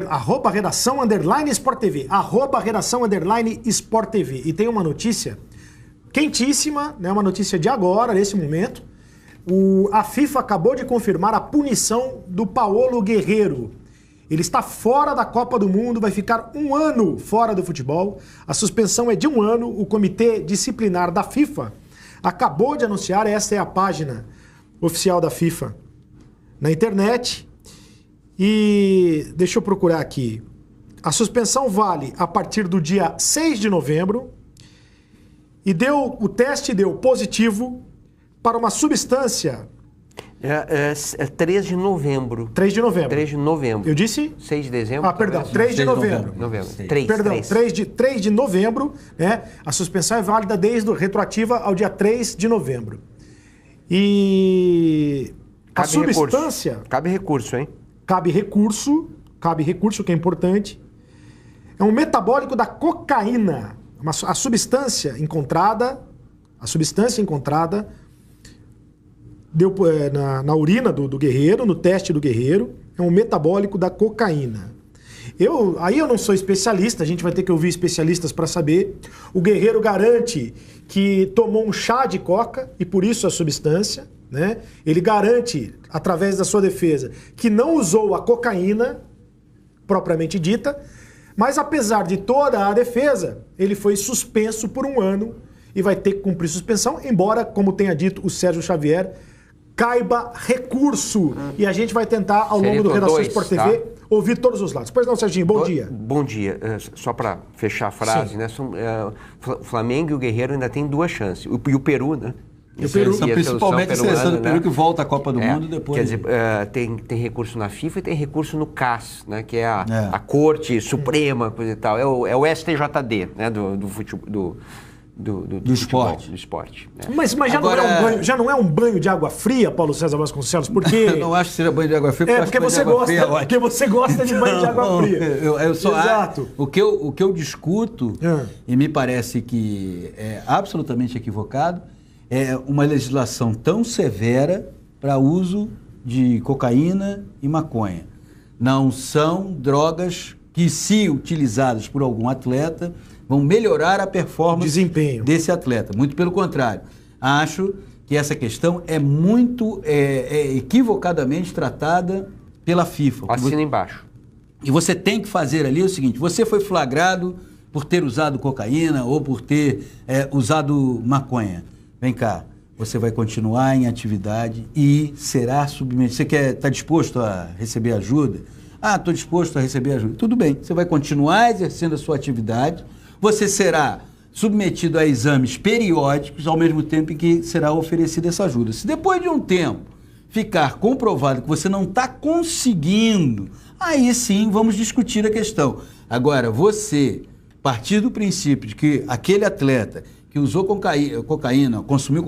arroba redação underline Sport TV, arroba redação underline Sport TV. E tem uma notícia quentíssima, né, uma notícia de agora, nesse momento. A FIFA acabou de confirmar a punição do Paolo Guerreiro. Ele está fora da Copa do Mundo, vai ficar 1 ano fora do futebol. A suspensão é de 1 ano. O Comitê Disciplinar da FIFA acabou de anunciar, essa é a página oficial da FIFA na internet. E deixa eu procurar aqui. A suspensão vale a partir do dia 6 de novembro. E o teste deu positivo para uma substância... 3 de novembro. 3 de novembro. 3 de novembro. Eu disse? 6 de dezembro. Perdão, 3 de novembro. 3 de novembro, né? A suspensão é válida retroativa ao dia 3 de novembro. E a substância... Recurso. Cabe recurso, hein? Cabe recurso, que é importante. É um metabólico da cocaína. A substância encontrada deu na urina do guerreiro, no teste do guerreiro, é um metabólico da cocaína. Eu não sou especialista, a gente vai ter que ouvir especialistas para saber. O guerreiro garante que tomou um chá de coca e por isso a substância, né? Ele garante, através da sua defesa, que não usou a cocaína propriamente dita, mas apesar de toda a defesa, ele foi suspenso por 1 ano e vai ter que cumprir suspensão, embora, como tenha dito o Sérgio Xavier, caiba recurso. E a gente vai tentar, ao longo do Redação Sport TV, ouvir todos os lados. Pois não, Serginho, bom dia. Bom dia. Só para fechar a frase, sim, né? O Flamengo e o Guerreiro ainda tem 2 chances. E o Peru, né? E o Peru, principalmente a seleção do Peru, né? Que volta à Copa do Mundo depois. Quer dizer, tem recurso na FIFA e tem recurso no CAS, né? Que é a Corte Suprema, coisa e tal. É o STJD, né? Do futebol. Do esporte. Né? Mas agora, já não é um banho de água fria, Paulo César Vasconcelos? Porque... Eu não acho que seja banho de água fria, porque você gosta de banho de água fria. Eu só Exato. O que eu discuto, e me parece que é absolutamente equivocado, é uma legislação tão severa para uso de cocaína e maconha. Não são drogas que, se utilizadas por algum atleta, vão melhorar a performance desempenho desse atleta. Muito pelo contrário. Acho que essa questão é muito equivocadamente tratada pela FIFA. Assina embaixo. E você tem que fazer ali o seguinte: você foi flagrado por ter usado cocaína ou por ter usado maconha. Vem cá, você vai continuar em atividade e será submetido. Você está disposto a receber ajuda? Estou disposto a receber ajuda. Tudo bem, você vai continuar exercendo a sua atividade. Você será submetido a exames periódicos, ao mesmo tempo em que será oferecida essa ajuda. Se depois de um tempo ficar comprovado que você não está conseguindo, aí sim vamos discutir a questão. Agora, você partir do princípio de que aquele atleta que usou cocaína, consumiu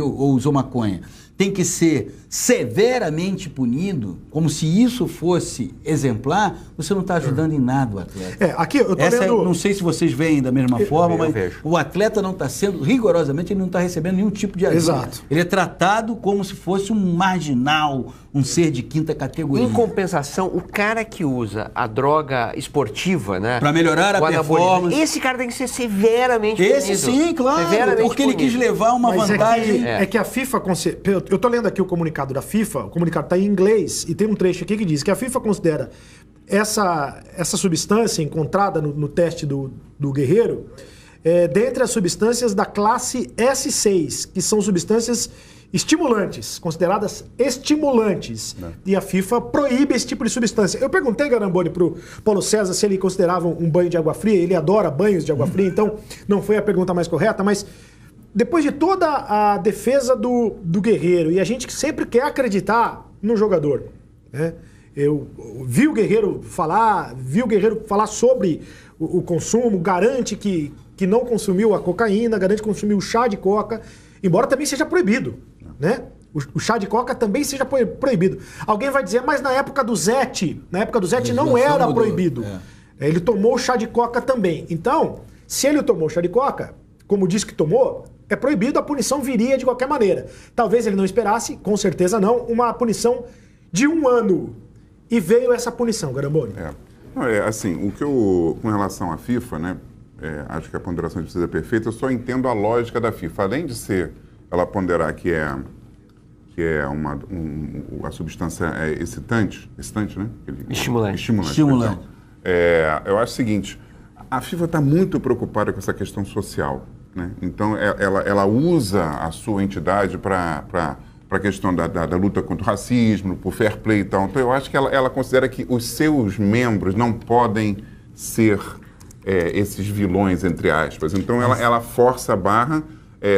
ou usou maconha, tem que ser severamente punido, como se isso fosse exemplar, você não está ajudando em nada o atleta. Aqui eu tô vendo... Não sei se vocês veem da mesma forma, mas vejo. O atleta não está sendo, rigorosamente, ele não está recebendo nenhum tipo de ajuda. Exato. Ele é tratado como se fosse um marginal, um ser de 5ª categoria. Em compensação, o cara que usa a droga esportiva, né? Para melhorar a performance. Esse cara tem que ser severamente punido. Esse sim, claro. Porque ele quis levar uma vantagem. É que a FIFA... Eu estou lendo aqui o comunicado da FIFA, o comunicado está em inglês, e tem um trecho aqui que diz que a FIFA considera essa substância encontrada no teste do guerreiro dentre as substâncias da classe S6, que são substâncias estimulantes, consideradas estimulantes. E a FIFA proíbe esse tipo de substância. Eu perguntei, Garamboni, para o Paulo César se ele considerava um banho de água fria. Ele adora banhos de água fria, então não foi a pergunta mais correta, mas depois de toda a defesa do guerreiro, e a gente sempre quer acreditar no jogador, né? Eu vi o Guerreiro falar sobre o consumo, garante que não consumiu a cocaína, garante que consumiu o chá de coca, embora também seja proibido, né? O chá de coca também seja proibido. Alguém vai dizer, mas na época do Zete não era proibido. Ele tomou o chá de coca também. Então, se ele tomou o chá de coca, como disse que tomou, é proibido, a punição viria de qualquer maneira. Talvez ele não esperasse, com certeza não, uma punição de 1 ano. e veio essa punição, Garamboni. Assim, com relação à FIFA, né, acho que a ponderação de justiça é perfeita, eu só entendo a lógica da FIFA. Além de ela ponderar que é a substância excitante, né? Estimulante. Eu acho o seguinte, a FIFA está muito preocupada com essa questão social, né? Então, ela usa a sua entidade para a questão da luta contra o racismo, por fair play e tal. Então, eu acho que ela considera que os seus membros não podem ser esses vilões, entre aspas. Então, ela força a barra,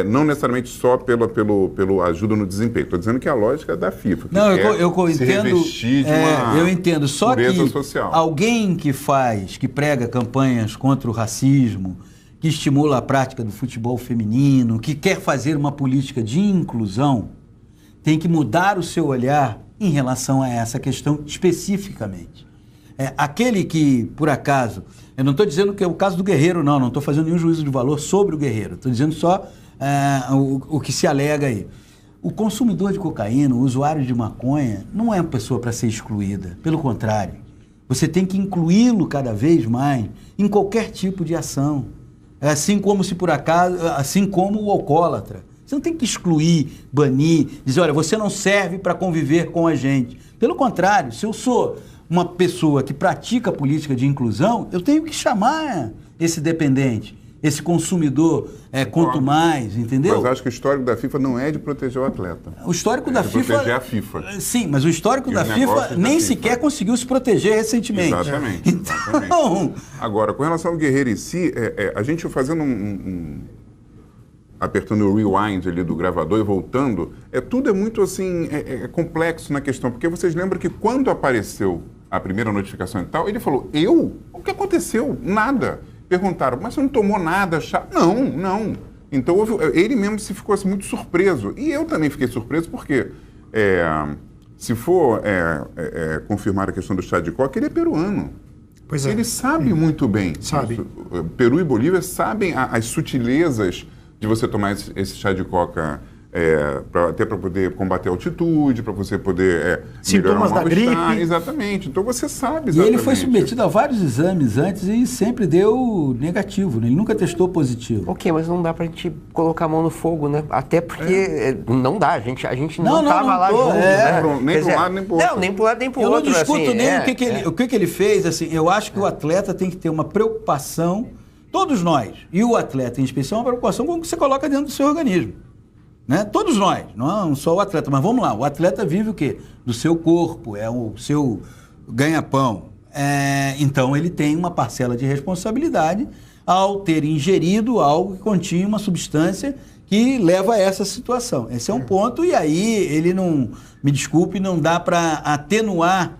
não necessariamente só pelo ajuda no desempenho. Estou dizendo que é a lógica da FIFA. Não, eu se entendo. Revestir de uma eu entendo. Só que social. Alguém que prega campanhas contra o racismo, que estimula a prática do futebol feminino, que quer fazer uma política de inclusão, tem que mudar o seu olhar em relação a essa questão especificamente. Aquele que, por acaso, eu não estou dizendo que é o caso do Guerreiro, não estou fazendo nenhum juízo de valor sobre o Guerreiro, estou dizendo só o que se alega aí. O consumidor de cocaína, o usuário de maconha, não é uma pessoa para ser excluída, pelo contrário. Você tem que incluí-lo cada vez mais em qualquer tipo de ação. Assim como o alcoólatra. Você não tem que excluir, banir, dizer, olha, você não serve para conviver com a gente. Pelo contrário, se eu sou uma pessoa que pratica a política de inclusão, eu tenho que chamar esse dependente, esse consumidor, quanto mais, entendeu? Mas acho que o histórico da FIFA não é de proteger o atleta. O histórico da FIFA... proteger a FIFA. Sim, mas o histórico da FIFA nem sequer conseguiu se proteger recentemente. Exatamente. Então... Agora, com relação ao Guerreiro em si, a gente fazendo apertando o rewind ali do gravador e voltando, tudo é muito assim, complexo na questão, porque vocês lembram que quando apareceu a primeira notificação e tal, ele falou, o que aconteceu? Nada. Perguntaram, mas você não tomou nada? Não. Então ele mesmo ficou assim, muito surpreso. E eu também fiquei surpreso porque, se for confirmar a questão do chá de coca, ele é peruano. Pois é. Ele sabe muito bem. Sabe. Peru e Bolívia sabem as sutilezas de você tomar esse chá de coca até para poder combater a altitude, para você poder sintomas da gripe. Exatamente. Então você sabe exatamente. E ele foi submetido a vários exames antes e sempre deu negativo, né? Ele nunca testou positivo. Ok, mas não dá pra gente colocar a mão no fogo, né? Até porque não dá, a gente não estava lá junto, né? Nem para um lado, nem para o outro. Não, nem para um lado, nem para o outro. Eu não discuto assim, nem o que ele fez, assim, eu acho que o atleta tem que ter uma preocupação, todos nós, e o atleta em especial, uma preocupação com o que você coloca dentro do seu organismo. Né? Todos nós, não só o atleta, mas vamos lá, o atleta vive o quê? Do seu corpo, é o seu ganha-pão. Então ele tem uma parcela de responsabilidade ao ter ingerido algo que continha uma substância que leva a essa situação. Esse é um ponto, e aí ele não, me desculpe, não dá para atenuar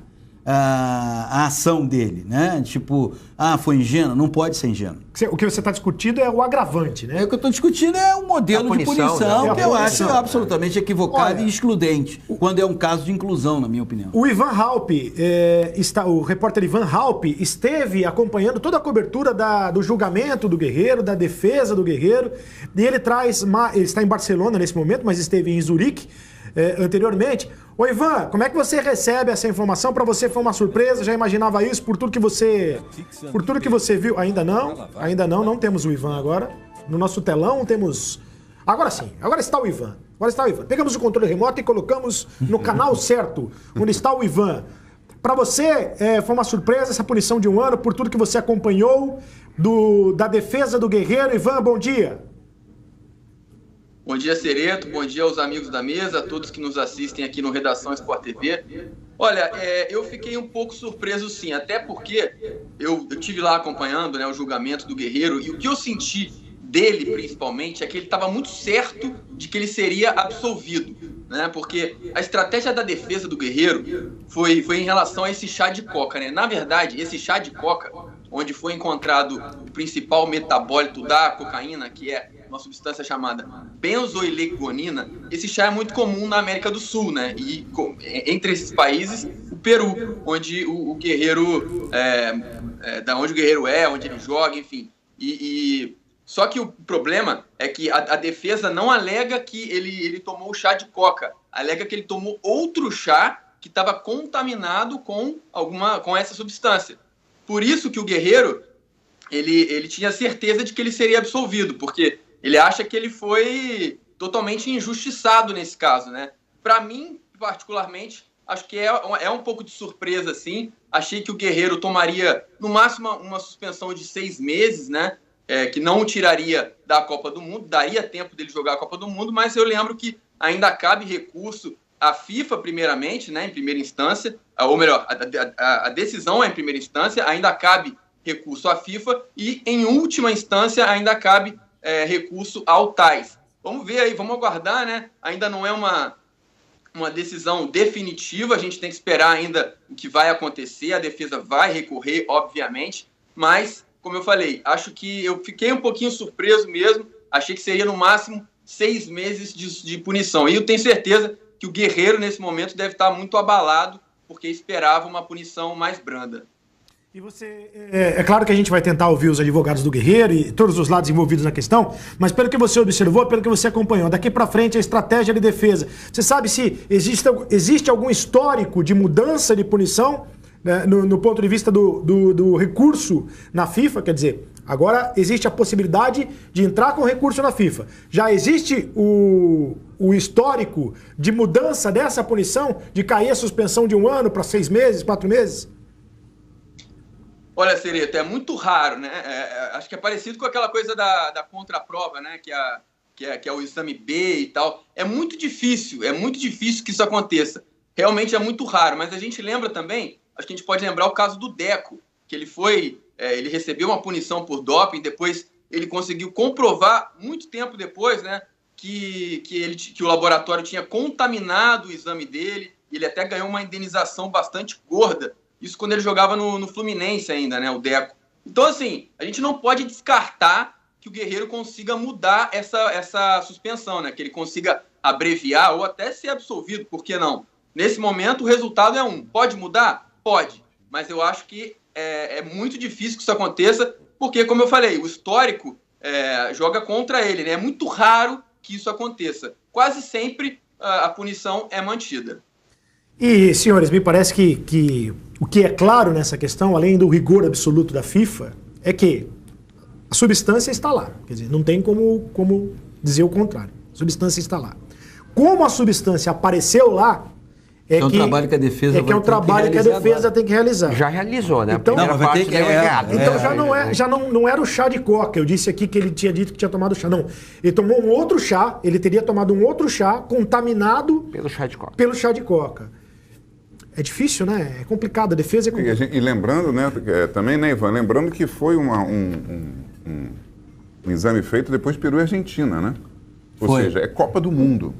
a ação dele, né? Tipo, foi ingênuo, não pode ser ingênuo. O que você está discutindo é o agravante, né? O que eu estou discutindo é o modelo de punição, que eu acho absolutamente equivocado e excludente, quando é um caso de inclusão, na minha opinião. O Ivan Halpe, o repórter Ivan Halpe, esteve acompanhando toda a cobertura do julgamento do Guerreiro, da defesa do Guerreiro, e ele está em Barcelona nesse momento, mas esteve em Zurique anteriormente. Ô Ivan, como é que você recebe essa informação? Para você foi uma surpresa? Já imaginava isso por tudo que você viu? Ainda não temos o Ivan agora. No nosso telão temos... Agora sim, agora está o Ivan. Pegamos o controle remoto e colocamos no canal certo, onde está o Ivan. Para você, foi uma surpresa essa punição de 1 ano por tudo que você acompanhou da defesa do Guerreiro. Ivan, bom dia. Bom dia, Cereto. Bom dia aos amigos da mesa, a todos que nos assistem aqui no Redação Sport TV. Olha, eu fiquei um pouco surpreso, sim, até porque eu estive lá acompanhando, né, o julgamento do Guerreiro, e o que eu senti dele, principalmente, é que ele estava muito certo de que ele seria absolvido, né? Porque a estratégia da defesa do Guerreiro foi em relação a esse chá de coca, né? Na verdade, esse chá de coca, onde foi encontrado o principal metabólito da cocaína, que é uma substância chamada benzoilegonina, esse chá é muito comum na América do Sul, né? E entre esses países, o Peru, onde o Guerreiro da onde o Guerreiro onde ele joga, enfim. Só que o problema é que a defesa não alega que ele tomou o chá de coca, alega que ele tomou outro chá que estava contaminado com essa substância. Por isso que o Guerreiro ele tinha certeza de que ele seria absolvido, porque ele acha que ele foi totalmente injustiçado nesse caso, né? Para mim, particularmente, acho que é um pouco de surpresa, assim. Achei que o Guerreiro tomaria, no máximo, uma suspensão de 6 meses, né? Que não o tiraria da Copa do Mundo, daria tempo dele jogar a Copa do Mundo, mas eu lembro que ainda cabe recurso à FIFA, primeiramente, né? Em primeira instância, ou melhor, a decisão é em primeira instância, ainda cabe recurso à FIFA e, em última instância, ainda cabe recurso ao TAS. Vamos ver aí, vamos aguardar, né? Ainda não é uma decisão definitiva, a gente tem que esperar ainda o que vai acontecer, a defesa vai recorrer, obviamente, mas, como eu falei, acho que eu fiquei um pouquinho surpreso mesmo, achei que seria no máximo 6 meses de punição, e eu tenho certeza que o Guerreiro, nesse momento, deve estar muito abalado, porque esperava uma punição mais branda. E você, é claro que a gente vai tentar ouvir os advogados do Guerreiro e todos os lados envolvidos na questão, mas pelo que você observou, pelo que você acompanhou, daqui para frente a estratégia de defesa, você sabe se existe algum histórico de mudança de punição, né, no ponto de vista do recurso na FIFA? Quer dizer, agora existe a possibilidade de entrar com recurso na FIFA. Já existe o histórico de mudança dessa punição, de cair a suspensão de 1 ano para 6 meses, 4 meses? Olha, Cereto, é muito raro, né? Acho que é parecido com aquela coisa da contraprova, né? Que é o exame B e tal. É muito difícil que isso aconteça. Realmente é muito raro, mas a gente lembra também, acho que a gente pode lembrar o caso do Deco, que ele recebeu uma punição por doping, depois ele conseguiu comprovar, muito tempo depois, né? Que o laboratório tinha contaminado o exame dele, ele até ganhou uma indenização bastante gorda. Isso quando ele jogava no Fluminense ainda, né, o Deco. Então, assim, a gente não pode descartar que o Guerreiro consiga mudar essa suspensão, né? Que ele consiga abreviar ou até ser absolvido, por que não? Nesse momento, o resultado é 1. Pode mudar? Pode. Mas eu acho que é muito difícil que isso aconteça, porque, como eu falei, o histórico joga contra ele, né? É muito raro que isso aconteça. Quase sempre a punição é mantida. E, senhores, me parece que o que é claro nessa questão, além do rigor absoluto da FIFA, é que a substância está lá. Quer dizer, não tem como dizer o contrário. A substância está lá. Como a substância apareceu lá, é um trabalho que a defesa é o trabalho que a defesa tem que realizar. Já realizou, né? Então, já não era o chá de coca. Eu disse aqui que ele tinha dito que tinha tomado chá. Não. Ele tomou um outro chá, ele teria tomado um outro chá contaminado pelo chá de coca. É difícil, né? É complicado, a defesa é complicada. E lembrando, né, também, né, Ivan? Lembrando que foi um exame feito depois de Peru e Argentina, né? Ou seja, é Copa do Mundo.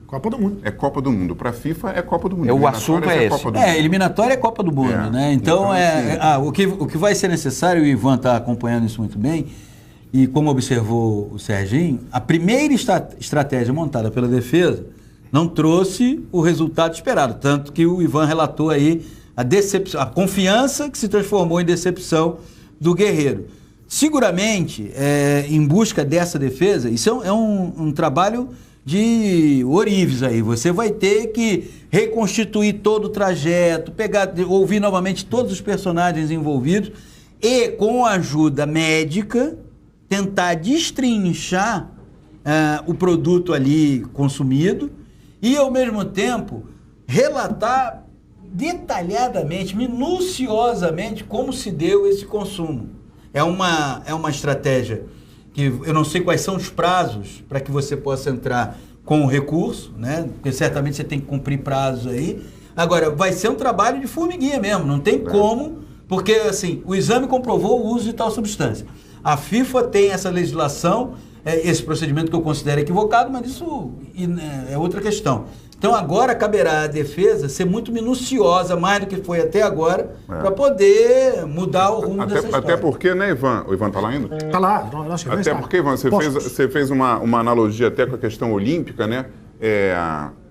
Copa do Mundo. É Copa do Mundo. Para a FIFA é Copa do Mundo. O assunto é esse. Eliminatória é Copa do Mundo, né? Então o que vai ser necessário, o Ivan está acompanhando isso muito bem, e como observou o Serginho, a primeira estratégia montada pela defesa não trouxe o resultado esperado, tanto que o Ivan relatou aí a confiança que se transformou em decepção do Guerreiro. Seguramente, em busca dessa defesa, isso é um trabalho de ourives aí. Você vai ter que reconstituir todo o trajeto, ouvir novamente todos os personagens envolvidos e, com a ajuda médica, tentar destrinchar o produto ali consumido e, ao mesmo tempo, relatar detalhadamente, minuciosamente, como se deu esse consumo. É uma estratégia que eu não sei quais são os prazos para que você possa entrar com o recurso, né? Porque certamente você tem que cumprir prazos aí. Agora, vai ser um trabalho de formiguinha mesmo, não tem como, porque assim, o exame comprovou o uso de tal substância. A FIFA tem essa legislação, esse procedimento que eu considero equivocado, mas isso é outra questão. Então agora caberá à defesa ser muito minuciosa, mais do que foi até agora, para poder mudar o rumo dessa história. Até porque, né, Ivan? O Ivan está lá ainda? Está lá. Até porque, Ivan, você fez uma analogia até com a questão olímpica, né?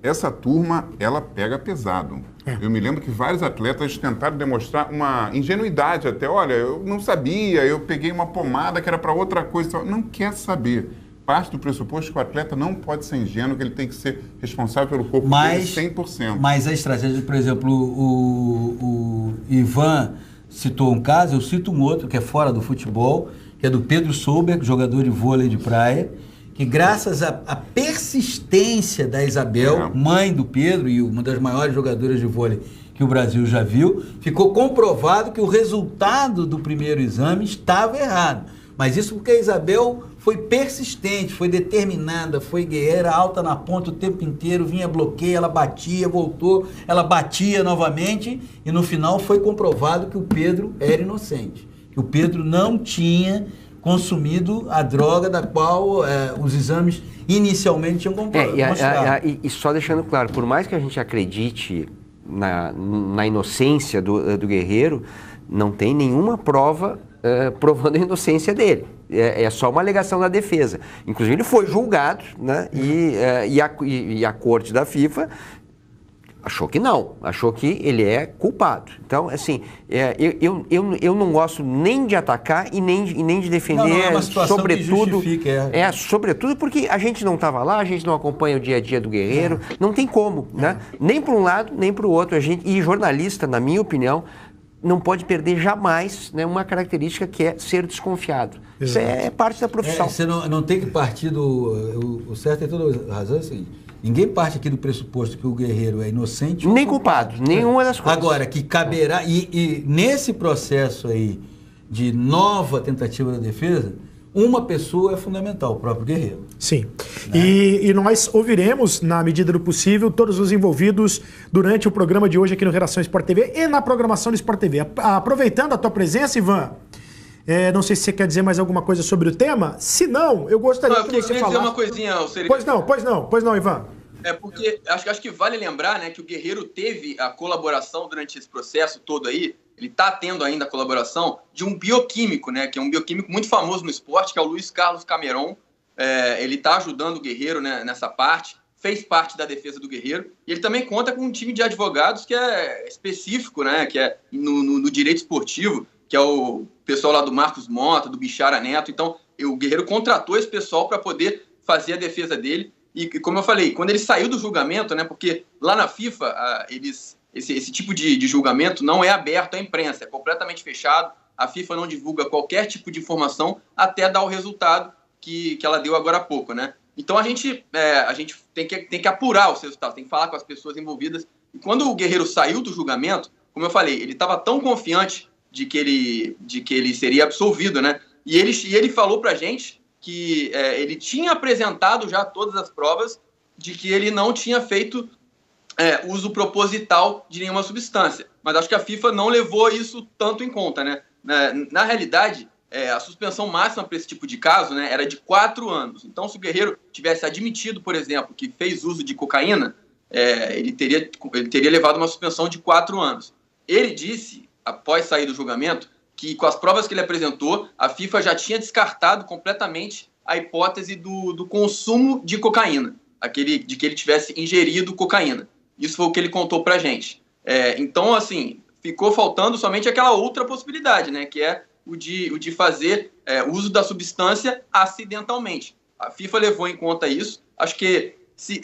Essa turma, ela pega pesado. Eu me lembro que vários atletas tentaram demonstrar uma ingenuidade até. Olha, eu não sabia, eu peguei uma pomada que era para outra coisa. Não quer saber. parte do pressuposto que o atleta não pode ser ingênuo, que ele tem que ser responsável pelo corpo dele 100%. Mas a estratégia, por exemplo, o Ivan citou um caso, eu cito um outro que é fora do futebol, que é do Pedro Solberg, jogador de vôlei de praia, que graças à persistência da Isabel, mãe do Pedro e uma das maiores jogadoras de vôlei que o Brasil já viu, ficou comprovado que o resultado do primeiro exame estava errado. Mas isso porque a Isabel foi persistente, foi determinada, foi guerreira, alta na ponta o tempo inteiro, vinha bloqueio, ela batia, voltou, ela batia novamente e no final foi comprovado que o Pedro era inocente, que o Pedro não tinha consumido a droga da qual os exames inicialmente tinham mostrado. E só deixando claro, por mais que a gente acredite na inocência do Guerreiro, não tem nenhuma prova provando a inocência dele. É só uma alegação da defesa. Inclusive, ele foi julgado, né? E a corte da FIFA achou que não, achou que ele é culpado. Então, assim, eu não gosto nem de atacar e nem de defender, não é uma situação sobretudo, que justifica, sobretudo porque a gente não estava lá, a gente não acompanha o dia a dia do Guerreiro, não tem como, né? Nem para um lado, nem para o outro. E jornalista, na minha opinião, não pode perder jamais, né, uma característica que é ser desconfiado. Exato. Isso é parte da profissão. Você não tem que partir do... O certo é toda a razão, é o seguinte, ninguém parte aqui do pressuposto que o Guerreiro é inocente. Nem culpado, nenhuma das coisas. Agora, que caberá... E nesse processo aí de nova tentativa da defesa, uma pessoa é fundamental, o próprio Guerreiro. Sim. Né? E nós ouviremos, na medida do possível, todos os envolvidos durante o programa de hoje aqui no Redação Sport TV e na programação do Sport TV. Aproveitando a tua presença, Ivan, não sei se você quer dizer mais alguma coisa sobre o tema. Se não, eu gostaria que você falasse. Eu queria dizer uma coisinha, Pois não, Ivan. Porque acho que vale lembrar, né, que o Guerreiro teve a colaboração durante esse processo todo aí, ele está tendo ainda a colaboração de um bioquímico, né, que é um bioquímico muito famoso no esporte, que é o Luiz Carlos Cameron. Ele está ajudando o Guerreiro, né, nessa parte, fez parte da defesa do Guerreiro, e ele também conta com um time de advogados que é específico, né, que é no direito esportivo, que é o pessoal lá do Marcos Mota, do Bichara Neto. Então, o Guerreiro contratou esse pessoal para poder fazer a defesa dele. E como eu falei, quando ele saiu do julgamento, né, porque lá na FIFA, esse tipo de julgamento não é aberto à imprensa, é completamente fechado, a FIFA não divulga qualquer tipo de informação até dar o resultado que ela deu agora há pouco, né? Então a gente tem que apurar os resultados, tem que falar com as pessoas envolvidas. E quando o Guerreiro saiu do julgamento, como eu falei, ele estava tão confiante de que ele seria absolvido, né? E ele falou pra gente que ele tinha apresentado já todas as provas de que ele não tinha feito uso proposital de nenhuma substância. Mas acho que a FIFA não levou isso tanto em conta, né? Na realidade, a suspensão máxima para esse tipo de caso, né, era de 4 anos. Então, se o Guerreiro tivesse admitido, por exemplo, que fez uso de cocaína, ele teria levado uma suspensão de 4 anos. Ele disse, após sair do julgamento, que com as provas que ele apresentou, a FIFA já tinha descartado completamente a hipótese do consumo de cocaína, de que ele tivesse ingerido cocaína. Isso foi o que ele contou pra gente. Então, assim, ficou faltando somente aquela outra possibilidade, né, que é o de fazer uso da substância acidentalmente. A FIFA levou em conta isso. Acho que se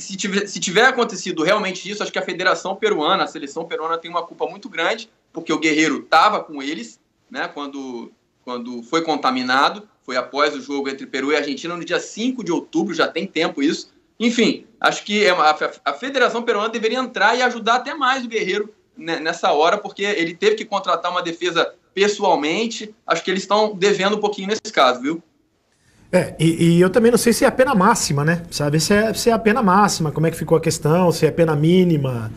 tiver acontecido realmente isso, acho que a Federação Peruana, a seleção peruana tem uma culpa muito grande, porque o Guerreiro estava com eles, né, quando foi contaminado, foi após o jogo entre Peru e Argentina, no dia 5 de outubro, já tem tempo isso. Enfim, acho que a Federação Peruana deveria entrar e ajudar até mais o Guerreiro nessa hora, porque ele teve que contratar uma defesa pessoalmente. Acho que eles estão devendo um pouquinho nesse caso, viu? E eu também não sei se é a pena máxima, né? Sabe se é a pena máxima, como é que ficou a questão, se é a pena mínima.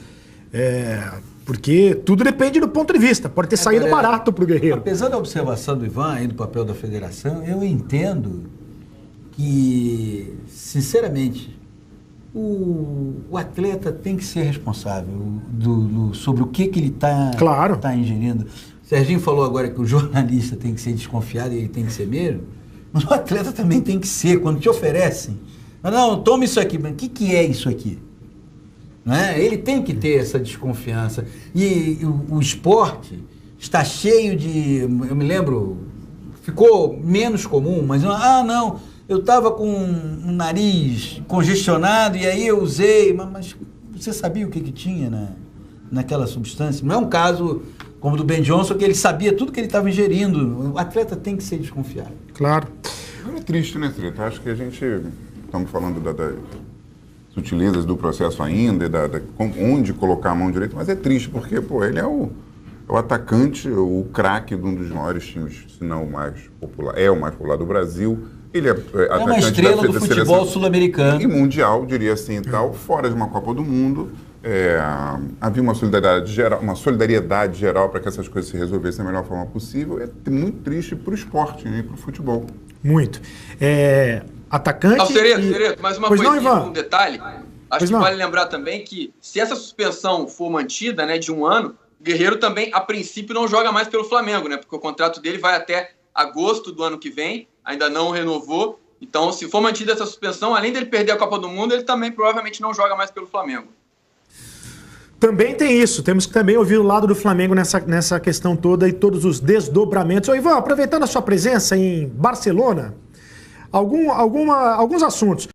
Porque tudo depende do ponto de vista. Pode ter saído barato pro Guerreiro. Apesar da observação do Ivan e do papel da federação, eu entendo que, sinceramente, o atleta tem que ser responsável sobre o que ele está ingerindo. O Serginho falou agora que o jornalista tem que ser desconfiado e ele tem que ser mesmo, mas o atleta também tem que ser. Quando te oferecem, não, toma isso aqui, mas o que é isso aqui? Não é? Ele tem que ter essa desconfiança. E o esporte está cheio de... Eu me lembro, ficou menos comum, mas... não, eu estava com um nariz congestionado e aí eu usei, mas você sabia o que tinha naquela substância? Não é um caso como o do Ben Johnson, que ele sabia tudo que ele estava ingerindo. O atleta tem que ser desconfiado. Claro. É triste, né, Trito? Acho que a gente, estamos falando das sutilezas do processo ainda, onde colocar a mão direita, mas é triste, porque, pô, ele é o atacante, o craque de um dos maiores times, se não o mais popular, é o mais popular do Brasil. Ele é atacante uma estrela do futebol sul-americano. E mundial, diria assim, e tal, fora de uma Copa do Mundo. Havia uma solidariedade geral para que essas coisas se resolvessem da melhor forma possível. É muito triste para o esporte, né, para o futebol. Muito. Atacante... Sereto, mais uma coisinha, um detalhe. Acho que vale lembrar também que se essa suspensão for mantida, né, de 1 ano, o Guerreiro também, a princípio, não joga mais pelo Flamengo, né? Porque o contrato dele vai até agosto do ano que vem, ainda não renovou. Então, se for mantida essa suspensão, além dele perder a Copa do Mundo, ele também provavelmente não joga mais pelo Flamengo. Também tem isso, temos que também ouvir o lado do Flamengo nessa questão toda e todos os desdobramentos. Ô, Ivan, aproveitando a sua presença em Barcelona, alguns assuntos.